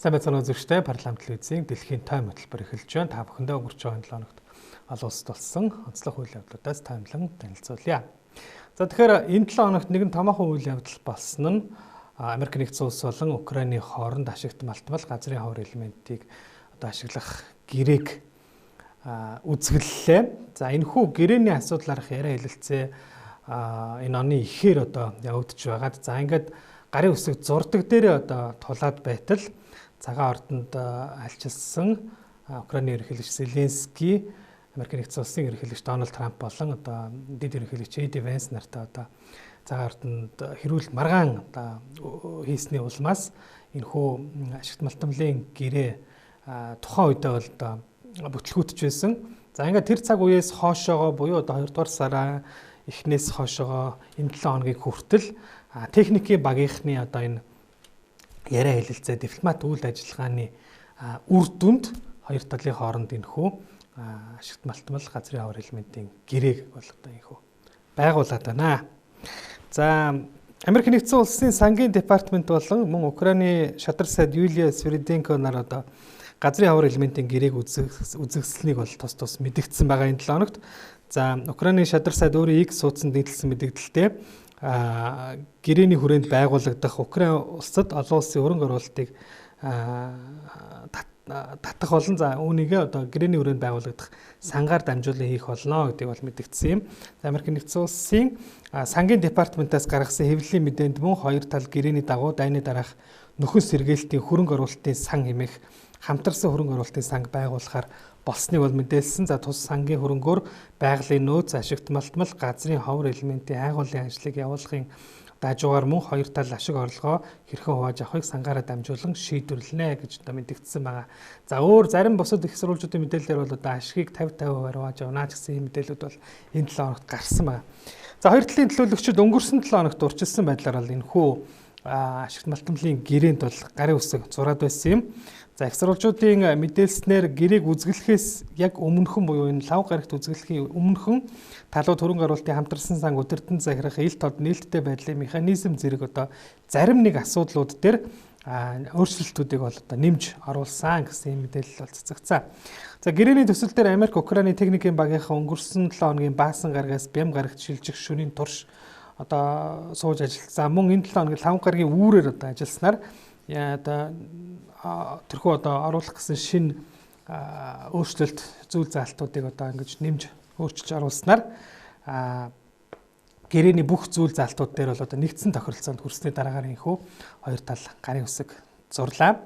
Сайн байцгаана үзэгчдээ парламент телевизийн дэлхийн тойм хөтөлбөр эхэлж байна. Та бүхэндээ өнгөрч байгаа 7 хоногт олон улсад болсон онцлог үйл явдлуудаас таймлан танилцуулъя. За тэгэхээр энэ 7 хоногт нэгэн томоохон үйл явдал болсон нь Америк нэгдсэн улс болон Украины хооронд ашигт малтмал газрын ховор элементийг ашиглах гэрээг үзгэллээ. За энэхүү гэрээний асуудлаарх яриа хэлэлцээ энэ оны ихээр явагдаж байгаад за ингээд гарын үсэг зурдаг дээр тулаад байтал цагаан ордонд альчилсан Украины ерөнхийлөгч Зеленский, Америк нэгдсэн улсын ерөнхийлөгч Дональд Трамп болон дэд ерөнхийлөгч J.D. Vance нартай цагаан ордонд хэрүүл маргаан хийсний улмаас энэхүү ашигт малтмлын гэрээ тухайн үедээ бол бүтлгүүтж байсан. За ингээд тэр цаг үеэс хоошоогоо буюу 2 дугаар сараа эхнээс хоошоогоо энэ 7 хоногийн хүртэл техникийн багийнхны энэ яриа хэлэлцээ дипломат үйл ажиллагааны үр дүнд хоёр талын хооронд энэхүү ашигт малтмал газрын ховор элементийн гэрээг бол энэхүү байгуулад байна. За Америк нэгдсэн улсын сангийн департамент болон мөн Украины шадар сайд Юлия Свириденко нар газрын ховор элементийн гэрээг үзэгсэлнийг бол тус мэдэгдсэн байгаа энэ 7 хоногт. За Украины шадар сайд өөрөө X суудсанд нийтлсэн мэдэгдэлтэй гэрээний хүрээнд байгуулагдах Украин улсад олон улсын хөрөнгө оруулалтыг татах болон за үүнийгээ гэрээний хүрээнд байгуулагдах сангаар дамжуулан хийх болно гэдгийг бол мэдэгдсэн юм. Америк нэгдсэн улсын сангийн департаментаас гаргасан хэвлэлийн мэдээнд мөн хоёр тал гэрээний дагуу дайны дараах нөхөн сэргээлтийн хөрөнгө оруулалтын сан хэмээх хамтарсан хөрөнгө оруулалтын санг байгуулахаар болсныг бол мэдээлсэн. За тус сангийн хөрөнгөөр байгалийн нөөц ашигт малтмал газрын ховор элементийн айгуулын ажлыг явуулахын дажуугаар мөн хоёр тал ашиг орлогоо хэрхэн хувааж авахыг сангаараа дамжуулан шийдвэрлэнэ гэж мэдэгдсэн байгаа. За өөр зарим бусад их сурвалжуудын мэдээлэлээр бол ашигыг 50-50% хувааж авна гэсэн ийм мэдээлэлүүд бол энэ 7 хоногт гарсан байна. За хоёр талын төлөөлөгчид өнгөрсөн 7 хоногт урьдчилсан байдлаар бол энэхүү ашигт малтмлын гэрээнд бол гарын үсэг зураад байсан юм. За их сурвалжуудын мэдээлснээр гэрээг үзэглэхээс яг өмнөхөн буюу энэ лав гарагт үзэглэхийн өмнөхөн талууд хөрөнгө оруулалтын хамтарсан сан өдөртөн захирах ил тод нээлттэй байдлын механизм зэрэг зарим нэг асуудлууд дээр өөрчлөлтүүдийг бол нэмж оруулсан гэсэн мэдээлэл бол цацагцсан. За гэрээний төсөл дээр Америк Украины техникийн багийнхаа өнгөрсөн 7 хоногийн баасан гарагаас бям гарагт шилжих шөнийн турш сууж ажилласан. Мөн энэ 7 хоногийн лав гарагийн үүрээр ажилласнаар тэрхүү оруулах гэсэн шинэ өөрчлөлт зүйл заалтуудыг ингэж нэмж өөрчилж оруулснаар гэрээний бүх зүйл заалтууд дээр бол нэгдсэн тохиролцоонд хүрсний дараагаар энэхүү хоёр тал гарын үсэг зурлаа.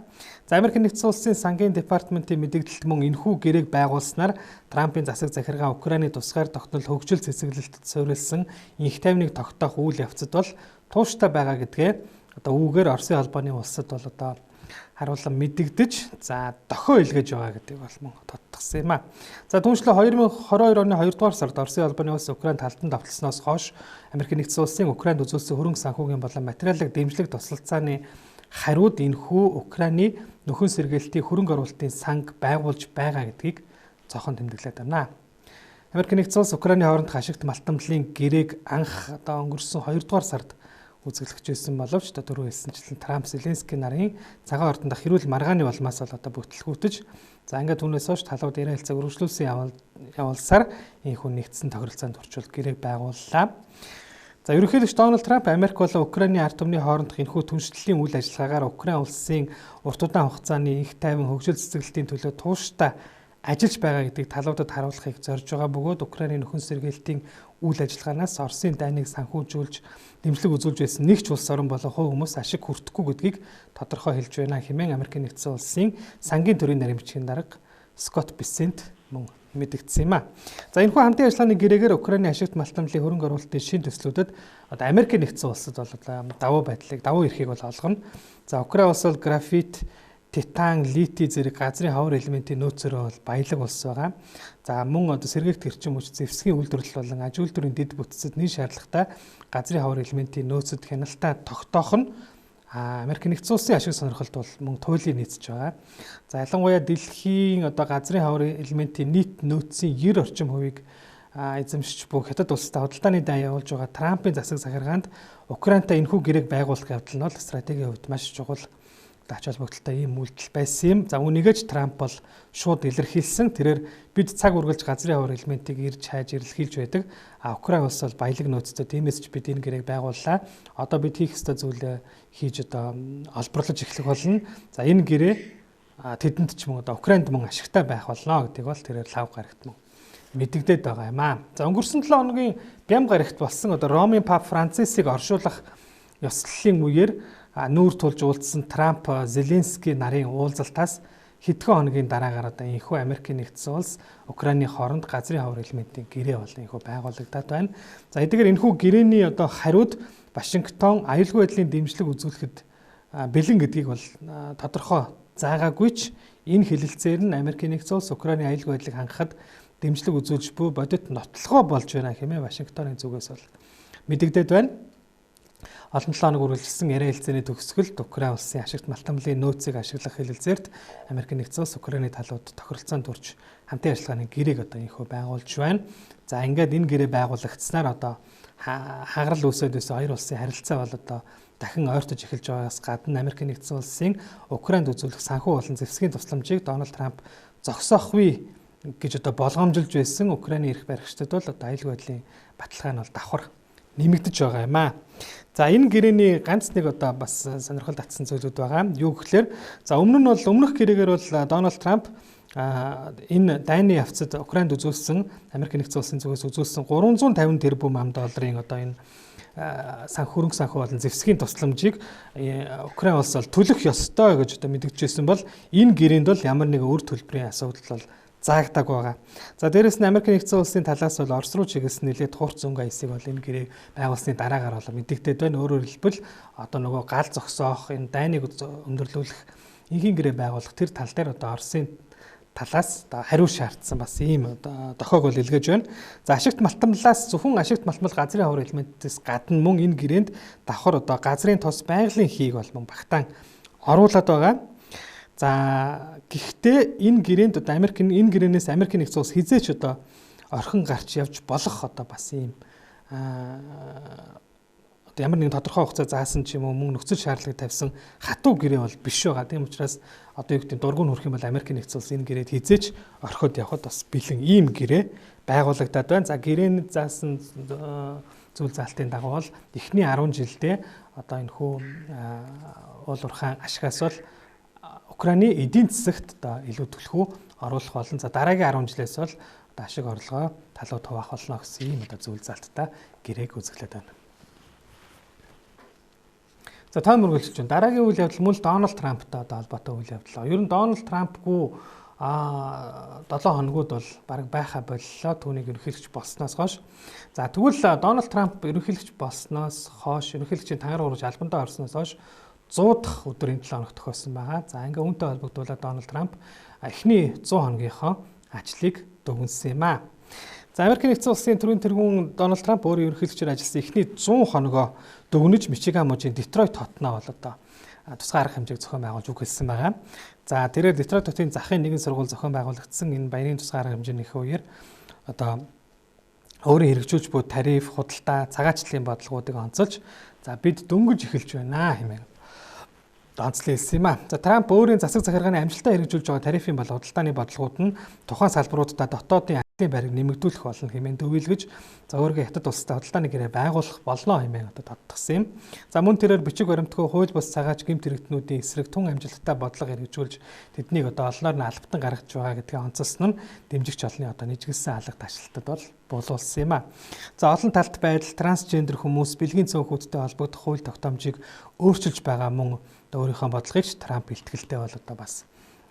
За Америк нэгдсэн улсын сангийн департаментийн мэдээлэлд мөн энэхүү гэрээг байгуулснаар Трампын засаг захиргаа Украины тусгаар тогтнол хөгжил цэцэглэлтэд суурилсан инх тайвныг тогтоох үйл явцад бол тууштай байгаа гэдгээ үүгээр Оросын холбооны улсад бол харуулan мэдэгдэж дохио илгээж байгаа гэдэг бол мөн тодтогсон юм а. За түүнчлэн 2022 оны 2 дугаар сард Оросын холбооны улс Украинд халтан давталсноос хойш Америк нэгдсэн улсын Украинд үзүүлсэн хөрөнгө санхүүгийн болон материалын дэмжлэг тусалцааны хариуд энэхүү Украины нөхөн сэргээлтийн хөрөнгө оруулалтын санг байгуулж байгаа гэдгийг цохон тэмдэглээд байна. Америк нэгдсэн улс Украины хоорондох ашигт малтмлын гэрээг анх өнгөрсөн 2 дугаар сард үзэглэж байсан боловч дөрөв хэлсэнчлэн Трамп Зеленский нарын цагаан ордонд хэрүүл маргааны улмаас бүтлгүүтэж ингээд түүнээс хойш талууд яриа хэлцээг үргэлжлүүлсэн явуулсаар энэхүү нэгдсэн тохиролцоонд орчуулж гэрээг байгууллаа. За ерөнхийлөгч Дональд Трамп Америк болон Украины ард түмний хоорондох энэхүү түншлэлийн үйл ажиллагаагаар Украин улсын урт удаан хугацааны инх тайван хөгжил цэцэглэлтийн төлөө тууштай ажиллаж байгаа гэдгийг талуудад харуулахыг зорж байгаа бөгөөд Украины нөхөн сэргээлтийн үйл ажиллагаанаас Оросын дайныг санхүүжүүлж дэмжлэг үзүүлж байсан нэг ч улс орн болон хувь хүмүүс ашиг хүртэхгүй гэдгийг тодорхой хэлж байна хэмээн Америк нэгдсэн улсын сангийн төрийн нарийн бичгийн дарга Скотт Бессент мөн мэдэгдсэн юм а. За энэхүү хамтын ажиллагааны гэрээгээр Украины ашигт малтмлын хөрөнгө оруулалтын шинэ төслүүдэд Америк нэгдсэн улсад бол давуу эрхийг бол олгоно. За Украин улс бол графит, титан, лити зэрэг газрын ховор элементийн нөөцөөрөө бол баялаг улс байгаа. За мөн сэргээгт гэрчим хүч зэвсгийн үйлдвэрлэл болон аж үйлдвэрийн дэд бүтцэд нийт шаардлагатай газрын ховор элементийн нөөцөд хяналтаа тогтоох нь Америк нэгдсэн улсын ашиг сонирхолд бол мөн туйлын нийцж байгаа. За ялангуяа дэлхийн газрын ховор элементийн нийт нөөцийн 90 орчим хувийг эзэмшиж буй хятад улстай худалдааны дан явуулж байгаа Трампын засаг захиргаанд Украинтай энэхүү гэрээг байгуулах явдал нь бол стратегийн хувьд маш чухал ач холбогдолтой ийм үйлдэл байсан юм. За үнийгэж Трамп бол шууд илэрхийлсэн. Тэрээр бид цаг үргэлж газрын хавар элементийг ирж хайж илэрхийлж байдаг. Украин улс бол баялаг нөөцтэй. Тиймээс ч бид энэ гэрээг байгууллаа. Одоо бид хийх ёстой зүйлээ хийж одоо олборлож эхлэх болно. За энэ гэрээ тэдэнд ч мөн одоо Украинд мөн ашигтай байх болно гэдгийг бол тэрээр лав гарагт мөн мэдэгдээд байгаа юм аа. За өнгөрсөн 7 хоногийн бям гарагт болсон одоо Ромын пап Францисыг оршуулах ёслолын үеэр нүүр тулж уулзсан Трамп Зеленский нарын уулзалтаас хэдхэн хоногийн дараагаар одоо энэхүү Америкийн нэгдсэн улс Украины хооронд газрын хавар элементийн гэрээ бол энэхүү байгуулагдаад байна. За эдгээр энэхүү гэрээний одоо хариуд Вашингтон аюулгүй байдлын дэмжлэг үзүүлэхэд бэлэн гэдгийг бол тодорхой заагаагүй ч энэ хэлэлцээр нь Америкийн нэгдсэн улс Украины аюулгүй байдлыг хангахад дэмжлэг үзүүлж буй бодит нотлохоо болж байна хэмээн Вашингтоны зүгээс бол мэдэгдээд байна. Олон 7 хоног үргэлжилсэн яриа хэлцээний төгсгөлд Украин улсын ашигт малтамлын нөөцийг ашиглах хэлэлцээрт Америкийн нэгдсэн улс Украины талууд тохиролцоонд дурж хамтын ажиллагааны гэрээг одоо инхүү байгуулж байна. За ингээд энэ гэрээ байгуулагдсанаар одоо хагарал үүсээд байсан хоёр улсын харилцаа бол одоо дахин ойртож эхэлж байгаагаас гадна Америкийн нэгдсэн улсын Украинд үзүүлэх санхүү болон зэвсгийн тусламжийг Дональд Трамп зогсоохгүй гэж одоо болгоомжилж байсан Украины эрх баригчдад бол одоо аюулгүй байдлын баталгаа нь бол давхар нэмэгдэж байгаа юм аа. За энэ гэрээний ганц нэг одоо бас сонирхол татсан зүйлүүд байгаа. Юу гэхээр за өмнөх гэрээгээр бол Дональд Трамп энэ дайны явцад Украинд үзүүлсэн Америкийн нэгдсэн улсын зүгээс үзүүлсэн 350 тэрбум $, одоо энэ хөрөнгө санхүү болон зэвсгийн тусламжийг Украин улс бол төлөх ёстой гэж одоо мэдэгдчихсэн бол энэ гэрээнд бол ямар нэгэн үр төлбөрийн асуудал бол заагдаг байгаа. За дээрэс нь Америкийн нэгдсэн улсын талаас бол Орос руу чиглэсэн нэлээд хурц өнгө аясыг бол энэ гэрээг байгуулсны дараагаар бол мэдэгдээд байна. Өөрөөр хэлбэл одоо нөгөө гал зогсоох, энэ дайныг өндөрлүүлэх инхийн гэрээ байгуулах тэр тал дээр одоо Оросын талаас хариу шаардсан бас ийм одоо дохойг бол илгээж байна. За ашигт малтамлаас зөвхөн ашигт малтмал газрын хавар элементээс гадна мөн энэ гэрээнд давхар одоо газрын тос байгалийн хийг бол мөн багтаан оруулаад байгаа. За гэхдээ энэ гэрээнд одоо энэ гэрээнээс Америкийн нэгдсэн улс хизээч одоо орхин гарч явж болох одоо бас ийм одоо ямар нэгэн тодорхой хугацаа заасан ч юм уу мөн нөхцөл шаардлагыг тавьсан хатуу гэрээ бол биш байгаа. Тийм учраас одоо юу гэдэг дургуун хүрэх юм бол Америкийн нэгдсэн улс энэ гэрээд хизээч орхиод явхад бас бэлэн ийм гэрээ байгуулагдаад байна. За гэрээний заасан зүйл заалтын дагуу бол эхний 10 жилдээ одоо энэ хүү уул уурхайн ашигаас бол Украины эдийн засагт одоо илүү төлхөө оруулах болон за дараагийн 10 жилээс бол одоо ашиг орлогоо талууд хуваах болно гэсэн ийм одоо зүйл залттай гэрээг үзэглээд байна. За тань мөргөлж байна. Дараагийн үйл явдал мөн Дональд Трамптай одоо холбоотой үйл явдал. Ер нь Дональд Трампгүй 7 хоногуд бол баг байха боллоо түүнийг ерөнхийлөгч болсноос хойш. За тэгвэл Дональд Трамп ерөнхийлөгч болсноос хойш ерөнхийлөгчийн тангаар уурж албандаа орсноос хойш 100 дахь өдөр энэ 7 хоногт тохиолсон байгаа. За ингээ үүнтэй холбогдуулаад Дональд Трамп эхний 100 хоногийнхоо ажлыг дүгнсэн юм аа. За Америкийн нэгдсэн улсын төрийн тэргүүн Дональд Трамп өөрөө ерөнхийлөгчөөр ажилласан эхний 100 хоногоо дүгнэж Мичиган мужийн Детройт хотноо бол одоо тусгай арга хэмжээг зохион байгуулж үгэлсэн байгаа. За тэрээр Детройт хотын захын нэгэн сургууль зохион байгуулагдсан энэ баярын тусгай арга хэмжээнийхээ үеэр одоо өөрийн хэрэгжүүлж буй тариф, худалдаа, цагаачлалын бодлогоодыг онцолж за бид дөнгөж эхэлж байна хэмээн онцлон хэлсэн юм аа. За Трамп өөрийн засаг захиргааны амжилттай хэрэгжүүлж байгаа тарифын бол худалдааны бодлогууд нь тухайн салбаруудад дотоодын ажлын байрыг нэмэгдүүлэх болно хэмээн төвлөгөж за өөрийнхөө хятад улстай худалдааны гэрээ байгуулах болно хэмээн одоо тодтогсон юм. За мөн тэрээр бичиг баримтгүй хууль бус цагаач гэмт хэрэгтнүүдийн эсрэг тун амжилттай бодлого хэрэгжүүлж тэднийг одоо олноор нь албатан гаргаж байгаа гэдгийг онцолсон нь дэмжигч олны одоо нийцгэлсэн алга ташлалтад бол буулуулсан юм аа. За олон талт байдал трансгендер хүмүүс бэлгийн цөөнхүүдтэй холбогдох хууль тогтоомжийг өөрчилж байгаа мөн өөрийнхөө бодлогыг Трамп илтгэлтэй бол одоо бас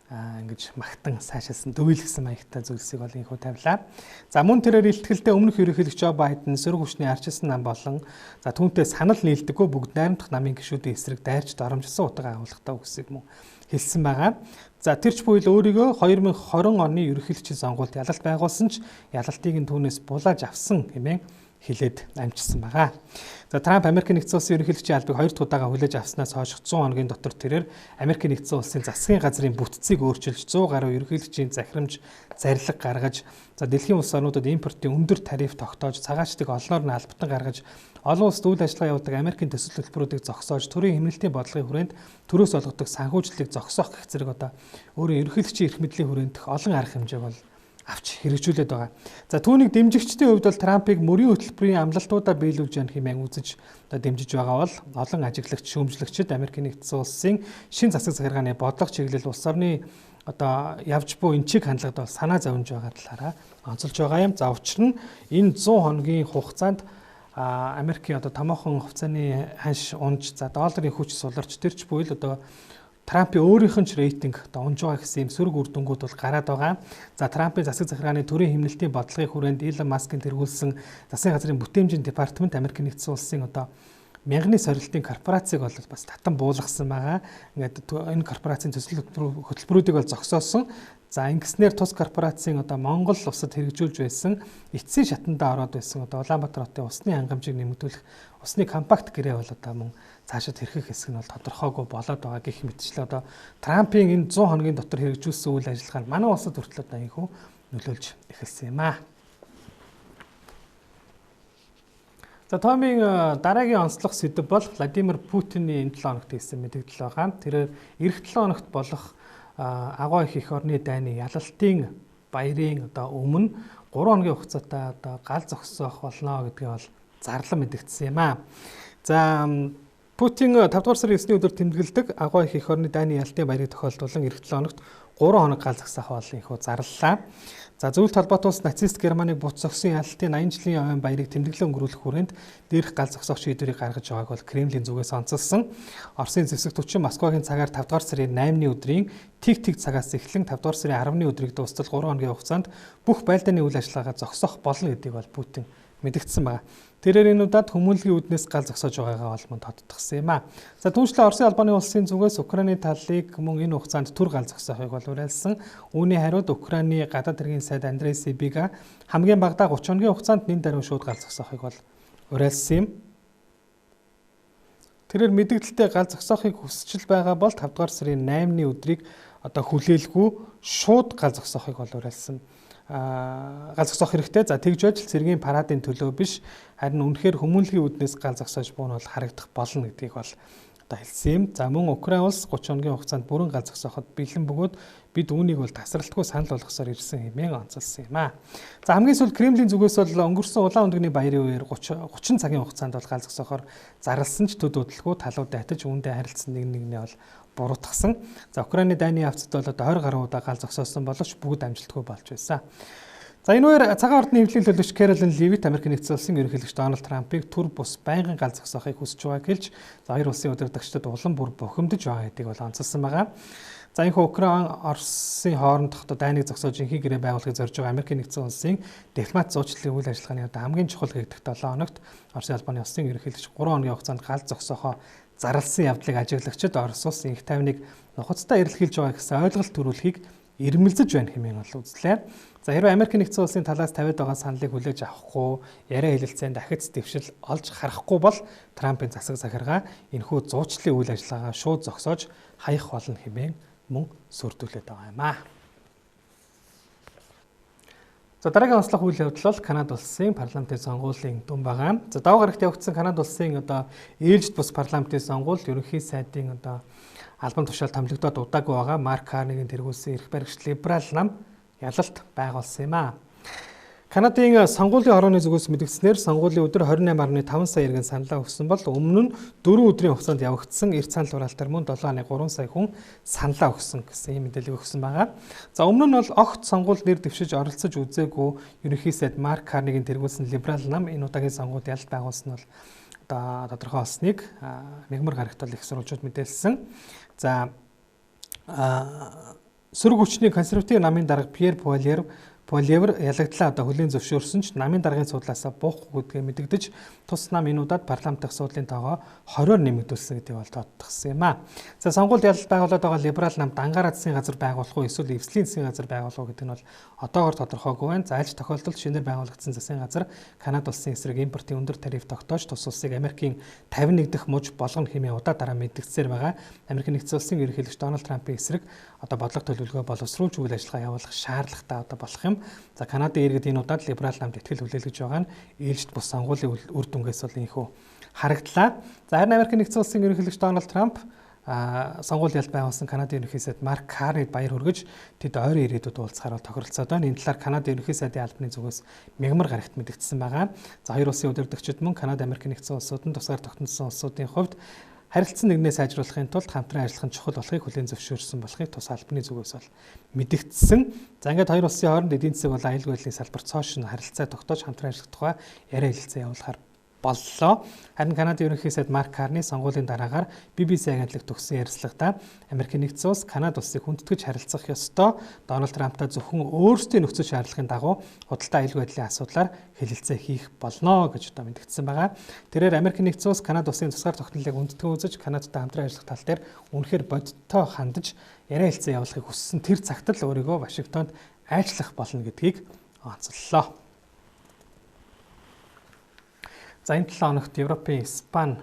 ингэж магтан сайшаасан дөвөөлгсөн маягтай зүйлсийг бол инхүү тавилаа. За мөн тэрээр илтгэлтэй өмнөх ерөнхийлөгч Жо Байден сөрөг хүчний арчилсан нам болон за түүнтэй санал нийлдэггүй бүгд найрамдах намын гишүүдийн эсрэг дайрч доромжсон утга агуулгатай үгсийг мөн хэлсэн байгаа. За тэрч буйл өөрийгөө 2020 оны ерөнхийлөгчийн сонгуульд ялалт байгуулсан ч ялалтыг нь түүнээс булааж авсан хэмээн хэлээд амжсан байгаа. За Трамп Америкийн нэгдсэн улсын ерөнхийлөгчийн албыг 2 дахь удаага хүлээж авснаас хойш 100 хоногийн дотор тэрээр Америкийн нэгдсэн улсын засгийн газрын бүтцийг өөрчилж 100 гаруй ерөнхийлөгчийн захирамж зарлиг гаргаж, за дэлхийн улс орнуудад импортын өндөр тариф тогтоож, цагаачдыг олноор нь албатан гаргаж, олон улсад үйл ажиллагаа явуулдаг Америкийн төсөл хөтөлбөрүүдийг зогсоож, төрийн хэмнэлтийн бодлогын хүрээнд төрөөс олгодог санхүүжилтийг зогсоох гэх зэрэг одоо өөрийн ерөнхийлөгчийн эрх мэдлийн хүрээнд олон арга хэмжээг бол авч хэрэгжүүлээд байгаа. За түүнийг дэмжигчдийн хувьд бол Трампыг мөрийн хөтөлбөрийн амлалтуудаа биелүүлж яах хэмээн үзэж одоо дэмжиж байгаа бол олон ажиглагч, шүүмжлэгчид Америкийн нэгдсэн улсын шин засаг захиргааны бодлого чиглэл улс орны одоо явж буй энэ чиг хандлагад бол санаа зовж байгаа талаараа онцолж байгаа юм. За учир нь энэ 100 хоногийн хугацаанд Америкийн одоо томоохон хувьцааны ханш унж, за долларын хүч суларч тэрч буй л одоо Трампын өөрийнх нь ч рейтинг одоо унж байгаа гэсэн юм сөрөг үр дүнгууд бол гараад байгаа. За Трампын засаг захиргааны төрийн хэмнэлтийн бодлогын хүрээнд Илон Маскын тэргүүлсэн засгийн газрын бүтээмжийн департамент Америкийн нэгдсэн улсын одоо мянганы сорилтын корпорацийг бол бас татан буулгасан байгаа. Ингээд энэ корпорацийн төсөл хөтөлбөрүүдийг бол зогсоосон. За ингэснээр тус корпорацийн одоо Монгол улсад хэрэгжүүлж байсан эцсийн шатандаа ороод байсан одоо Улаанбаатар хотын усны хангамжийг нэмэгдүүлэх усны компакт гэрээ бол одоо мөн цаашид хэрхэх хэсэг нь бол тодорхойгүй болоод байгаа гэх мэтчлээ одоо Трампын энэ 100 хоногийн дотор хэрэгжүүлсэн үйл ажиллагаа нь манай улсад хүртэл одоо инхүү нөлөөлж эхэлсэн юм аа. За Томийн дараагийн онцлог сэдэв бол Владимир Путиний энэ 7 хоногт хийсэн мэдээлэл байгаа. Тэр эх 7 хоногт болох агуу их орны дайны ялалтын баярын одоо өмнө 3 хоногийн хугацаатай одоо гал зогсоох болно гэдгийг бол зарлан мэдгдсэн юм аа. За Путин 5 дугаар сарын 9-ний өдөр тэмдэглэдэг агуу их орны дайны ялалтын баярыг тохиолдуулан эх 7 хоногт 3 хоног гал зогсоох болно ихүү зарлалаа. За зөвлөлт холбоотой улс нацист Германыг буц зогсон ялалтын 80 жилийн ойн баярыг тэмдэглэн өнгөрүүлэх хүрээнд дээрх гал зогсоох шийдвэрийг гаргаж байгааг бол Кремлийн зүгээс онцолсон. Оросын зэвсэг түвшин Москвагийн цагаар 5 дугаар сарын 8-ны өдрийн тэг цагаас эхлэн 5 дугаар сарын 10-ны өдрийг дуустал 3 хоногийн хугацаанд бүх байлдааны үйл ажиллагаагаа зогсоох болно гэдгийг бол Путин мэдгдсэн байна. Тэрээр энэ удаад хүмүүнлэгийн үүднээс гал зогсоож байгаагаа бол мөн тодтогсон юм аа. За түүнчлэн Оросын албаны улсын зүгээс Украины талыг мөн энэ хугацаанд түр гал зогсоохыг бол уриалсан. Үүний хариуд Украины гадаад хэргийн сайд Андрей Сибига хамгийн багадаа 30 хоногийн хугацаанд нэн даруй шууд гал зогсоохыг бол уриалсан юм. Тэрээр мэдээлэлтэй гал зогсоохыг хүсэж байгаа бол 5 дугаар сарын 8-ны өдрийг одоо хүлээлгүй шууд гал зогсоохыг бол уриалсан. Гал зогсоох хэрэгтэй. За тэгж байж цэргийн парадын төлөө биш, харин үнэхээр хүмүүнлэгийн үүднээс гал зогсоож буй нь бол харагдах болно гэдгийг бол одоо хэлсэн юм. За мөн Украин улс 30 хоногийн хугацаанд бүрэн гал зогсооход бэлэн бөгөөд бид үүнийг бол тасралтгүй санал болгосоор ирсэн хэмээн онцолсон юм аа. За хамгийн сүүлд Кремлийн зүгээс бол өнгөрсөн улаан өндөгний баярын үеэр 30 цагийн хугацаанд бол гал зогсоохоор зарласан ч төд хөдөлгөө талууд дайтаж үүндээ харилцсан нэг-нэгнээ бол буруутгасан. За Украины дайны явцад бол одоо 20 гаруй удаа гал зогсоосон боловч бүгд амжилтгүй болж байсан. За энэ үеэр цагаан ордны эвлэлийн төлөөлөгч Кэролин Левит Америкийн нэгдсэн улсын ерөнхийлөгч Дональд Трампыг түр бус байнгын гал зогсоохыг хүсэж байгааг хэлж, за хоёр улсын удирдагчдад улам бүр бухимдаж байгаа гэдгийг бол онцолсон байгаа. За энэ Украин Оросын хоорондох одоо дайныг зогсоож инхий гэрээ байгуулахыг зорж байгаа Америкийн нэгдсэн улсын дипломат зуучлалын үйл ажиллагааны одоо хамгийн чухал гэдэг 7 хоногт Оросын албаны улсын ерөнхийлөгч 3 хоногийн хугацаанд гал зогсоохоо зарласан явдлыг ажиглагчид Орос улс инх тайвныг нухацтай эрэлхийлж байгаа гэсэн ойлголт төрүүлэхийг ирмэлзэж байна хэмээн бол үзлээ. За хэрвээ Америкийн нэгдсэн улсын талаас тавиад байгаа саналыг хүлээж авахгүй, яриа хэлэлцээнд дахиц дэвшил олж харахгүй бол Трампын засаг захиргаа энэхүү зуучлалын үйл ажиллагаа шууд зогсоож хаях болно хэмээн мөн сүрдүүлээд байгаа юм аа. За дараагийн онцлог үйл явдал бол Канада улсын парламентын сонгуулийн дүн байгаа. За даваа гарагт явагдсан Канада улсын одоо ээлжид бус парламентын сонгуульд ерөнхий сайдын одоо албан тушаал томилогдоод удаагүй байгаа Марк Карнегийн тэргүүлсэн эрх баригч либерал нам ялалт байгуулсан юм аа. Канадын сонгуулийн хорооны зүгээс мэдгдснээр сонгуулийн өдөр 28.5 сая иргэн саналаа өгсөн бол өмнө нь 4 өдрийн хугацаанд явагдсан эрт санал хураалтаар мөн 7.3 сая хүн саналаа өгсөн гэсэн ийм мэдээлэл өгсөн байгаа. За өмнө нь бол огт сонгуульд нэр дэвшиж оролцож үзээгүй ерөнхий сайд Марк Карнегийн тэргүүлсэн либерал нам энэ удаагийн сонгуульд ялалт байгуулсан бол одоо тодорхой олсныг мягмар гарагт бол их сурвалжууд мэдээлсэн. За сөрөг хүчний консерватив намын дарга Пьер Пуальер Поливер ялагдлаа хөлийн зөвшөөрсөн ч намын даргын суудлаасаа буухгүй гэдгээ мэдэгдэж тус нам энүүдад парламентын суудлын тоогоо 20-оор нэмэгдүүлсэн гэдгийг бол тодтогсон юм а. За сонгуульд ялалт байгуулад байгаа либерал нам дангаар засгийн газар байгуулах уу эсвэл эвслийн засгийн газар байгуулах уу гэдэг нь бол одоогоор тодорхойгүй байна. За аль ч тохиолдолд шинээр байгуулагдсан засгийн газар Канада улсын эсрэг импортын өндөр тариф тогтоож тус улсыг Америкийн 51 дахь муж болгоно хэмээн удаа дараа мэдгдсээр байгаа. Америкийн нэгдсэн улсын ерөнхийлөгч Дональд Трампын эсрэг бодлого төлөвлөгөө боловсруулж үйл ажиллагаа явуулах шаардлагатай болох юм. За Канадын иргэд энэ удаад либерал намд итгэл хүлээлгэж байгаа нь ээлжид бус сонгуулийн үр дүнгээс бол инхүү харагдлаа. За харин Америкийн нэгдсэн улсын ерөнхийлөгч Дональд Трамп сонгуульд ялалт байгуулсан Канадын ерөнхий сайд Марк Карнид баяр хүргэж тэд ойрын ирээдүйд уулзахаар тохиролцоод байна. Энэ талаар Канадын ерөнхий сайдын албаны зүгээс мягмар гарагт мэдэгдсэн байгаа. За хоёр улсын удирдагчид мөн Канада, Америкийн нэгдсэн улсууд нь тусгаар тогтносон улсуудын хувьд харилцан нэгнээ сайжруулахын тулд хамтран ажиллах нь чухал болохыг хүлээн зөвшөөрсөн болохыг тус албаны зүгээс бол мэдэгдсэн. За ингээд хоёр улсын хооронд эдийн засаг болон аюулгүй байдлын салбарт цоошин харилцаа тогтоож хамтран ажиллах тухай яриа хэлэлцээ явуулахаар боллоо. Харин Канадын ерөнхий сайд Марк Карни сонгуулийн дараагаар BBC агентлагт өгсөн ярилцлагада Америкийн нэгдсэн улс Канада улсыг хүндэтгэж харилцах ёстой. Дональд Трамптай зөвхөн өөрсдийн нөхцөл шаардлагын дагуу худалдаа аюулгүй байдлын асуудлаар хэлэлцээ хийх болно гэж мэдэгдсэн байгаа. Тэрээр Америкийн нэгдсэн улс Канада улсын тусгаар тогтнолыг хүндэтгэн үзэж Канадтай хамтран ажиллах тал дээр үнэхээр бодиттой хандаж яриа хэлэлцээ явуулахыг хүссэн тэр цагт л өөрийгөө Вашингтонд айлчлах болно гэдгийг онцоллоо. За энэ 7 хоногт Европын Испани,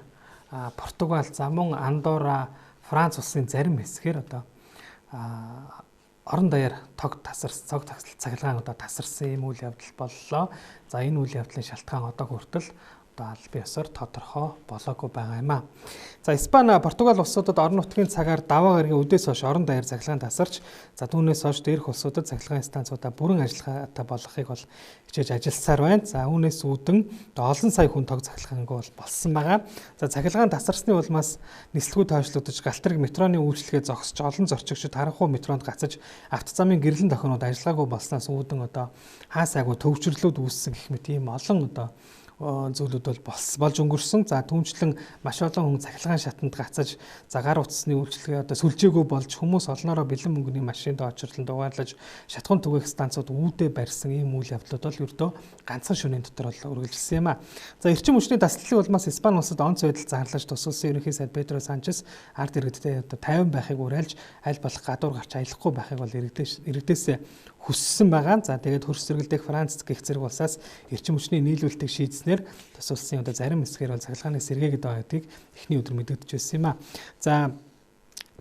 Португал, за мөн Андорра, Франц улсын зарим хэсгээр орон даяар цог цахилгаан тасарсан юм үйл явдал боллоо. За энэ үйл явдлын шалтгаан одоо хүртэл албан ёсоор тодорхой болоогүй байгаа юм а. За Испани, Португал улсуудад орон нутгийн цагаар даваа гарагийн үдээс хойш орон даяар цахилгаан тасарч, за түүнээс хойш дээрх улсуудад цахилгаан станцуудаа бүрэн ажиллагаатай болгохыг бол хичээж ажилласаар байна. За үүнээс үүдэн олон сая хүн тог цахилгаангүй болсон байгаа. За цахилгаан тасарсны улмаас нислэгүүд тойшлогдож, галтрэг метроны үйлчлэгээ зогсож, олон зорчигчид харанхуй метронд гацаж, автозамын гэрлэн тохионууд ажиллагаагүй болсноос үүдэн хаасайгүй төвчрлүүд үүссэн гэх мэт ийм олон зүйлүүд бол болж өнгөрсөн. За түүнчлэн маш олон хүн цахилгаан шатанд гацаж, гар утасны үйлчлэгээ сүлжээгүй болж хүмүүс олноороо бэлэн мөнгөний машинд очирлон дугаарлаж, шатхуун түгээх станцууд үүдээ барьсан ийм үйл явдлууд бол ердөө ганцхан шөнийн дотор бол үргэлжилсэн юм а. За эрчим хүчний таслалын улмаас Испани улсад онц байдал зарлаж тус улсын ерөнхий сайд Педро Санчес ард иргэдтэй 50 байхыг уриалж аль болох гадуур гарч аялахгүй байхыг бол иргэдээс хүссэн байгаа. За тэгээд хөрс зэрэглэх Франц гэх зэрэг улсаас эрчим хүчний нийлүүлэлтийг шийдснээр тус улсын зарим хэсгээр бол цахилгааны сэргээгээд байгаа гэдгийг эхний өдөр мэдэгдэж байсан юм а. За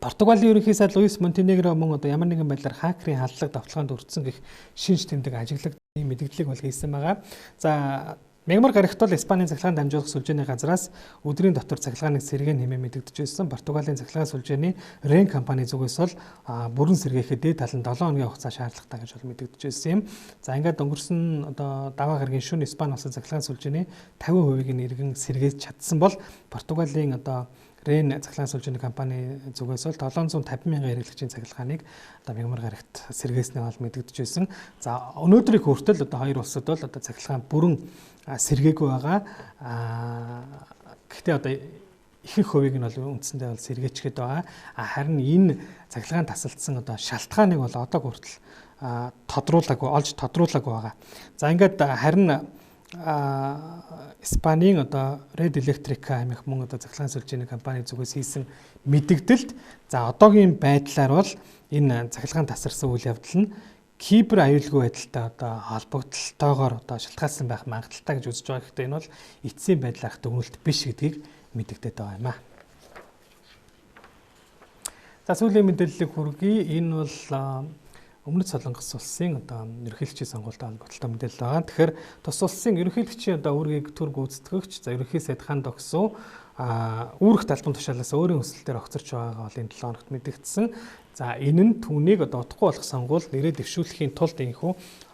Португалийн ерөнхий сайд Луис Монтенегро мөн ямар нэгэн байдлаар хакерийн халдлага давталгаанд өртсөн гэх шинж тэмдэг ажиглагдсан мэдээллийг бол хийсэн байгаа. За мягмар гарагт бол Испанийн цахилгаан дамжуулах сүлжээний газраас өдрийн дотор цахилгааны сэргээг нэмээ мэдэгдэж байсан. Португалийн цахилгаан сүлжээний Рен компани зүгээс бол бүрэн сэргээхэд дээд талд 7 хоногийн хугацаа шаардлагатай гэж бол мэдэгдэж байсан юм. За ингээд өнгөрсөн даваа гарагийн шөнө Испани улсын цахилгаан сүлжээний 50%-ийг иргэн сэргээж чадсан бол Португалийн Рен цахилгаан сүлжээний компани зүгээс бол 750 мянган хэрэглэгчийн цахилгааныг мягмар гарагт сэргээснээ бол мэдэгдэж байсан. За өнөөдрийг хүртэл хоёр улсад бол цахилгаан бүрэн сэргээгүй байгаа. Гэхдээ ихэнх хувийг нь бол үндсэндээ бол сэргээчгээд байгаа. Харин энэ цахилгаан тасалдсан шалтгааныг бол одоо хүртэл олж тодруулаагүй байгаа. За ингээд харин Испанийн Red Electrica хэмээх мөн цахилгаан сүлжээний компани зүгээс хийсэн мэдэгдэлд за одоогийн байдлаар бол энэ цахилгаан тасарсан үйл явдал нь кибер аюулгүй байдалтай холбогдлолтойгоор шалтгаалсан байх магадaltaй гэж үзэж байгаа. Гэхдээ энэ бол эцсийн байдлаарх дүгнэлт биш гэдгийг мэдэгдээд байгаа юм а. За сүүлийн мэдээллийг хүргэе. Энэ бол Өмнөд Солонгос улсын ерөнхийлөгчийн сонгуультай холбоотой мэдээлэл байгаа. Тэгэхээр тус улсын ерөнхийлөгчийн үүргийг төр гүйцэтгэгч ерөнхий сайд Хан Доксо үүрэгт албан тушаалаас өөрийн хүсэлтээр огцорч байгаагаа бол энэ 7 хоногт мэдэгдсэн. За энэ нь түүнийг удахгүй болох сонгуул нэрээ дэвшүүлэхийн тулд инхүү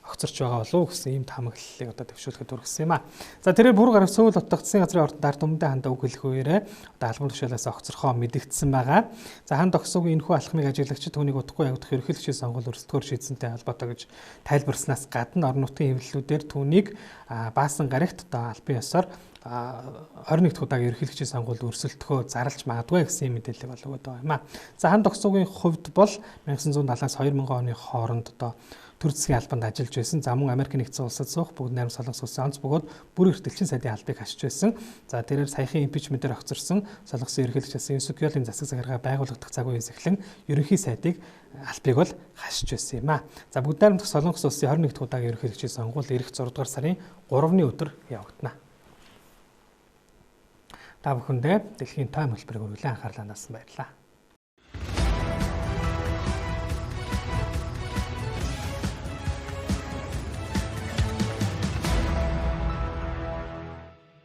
огцорч байгаа болов гэсэн ийм таамаглалыг дэвшүүлэхэд хүргэсэн юм а. За тэрээр бүр гараг Сөүл хотод засгийн газрын ордонд ард түмэндээ хандаа үг хэлэх үеэрээ албан тушаалаас огцорхоо мэдэгдсэн байгаа. За Хан Доксогийн энэхүү алхмыг ажиглагчид түүнийг удахгүй явагдах ерөнхийлөгчийн сонгуул өрсөлдөхөөр шийдсэнтэй холбоотой гэж тайлбарснаас гадна орон нутгийн хэвлэлүүдээр түүнийг баасан гарагт албан ёсоор 21 дахь удаагийн ерөнхийлөгчийн сонгуульд өрсөлдөхөө зарлж магадгүй гэсэн мэдээлэл бол өгöd байгаа юм а. За Хан Доксогийн хувьд бол 1970-аас 2000 оны хооронд төр засгийн албанд ажиллаж байсан. За мөн Америк нэгдсэн улсад суух бүгд найрамд солонгос улсын онц бөгөөд бүр эрхтэлчин сайдын албыг хашиж байсан. За тэрээр саяхан импичментээр огцорсон солонгосын ерөнхийлөгч Юн Сүк Ёлын засаг захиргаа байгуулагдах цаг үеэс эхлэн ерөнхий сайдыг албыг бол хашиж байсан юм а. За бүгд найрамдах солонгос улсын 21 дахь удаагийн ерөнхийлөгчийн сонгуул ирэх 6 дугаар сарын 3-ны өдөр явагдана. Та бүхэндээ дэлхийн тойм хэлбэрийг үргэлжлэн анхаарлаа хандсан баярлалаа.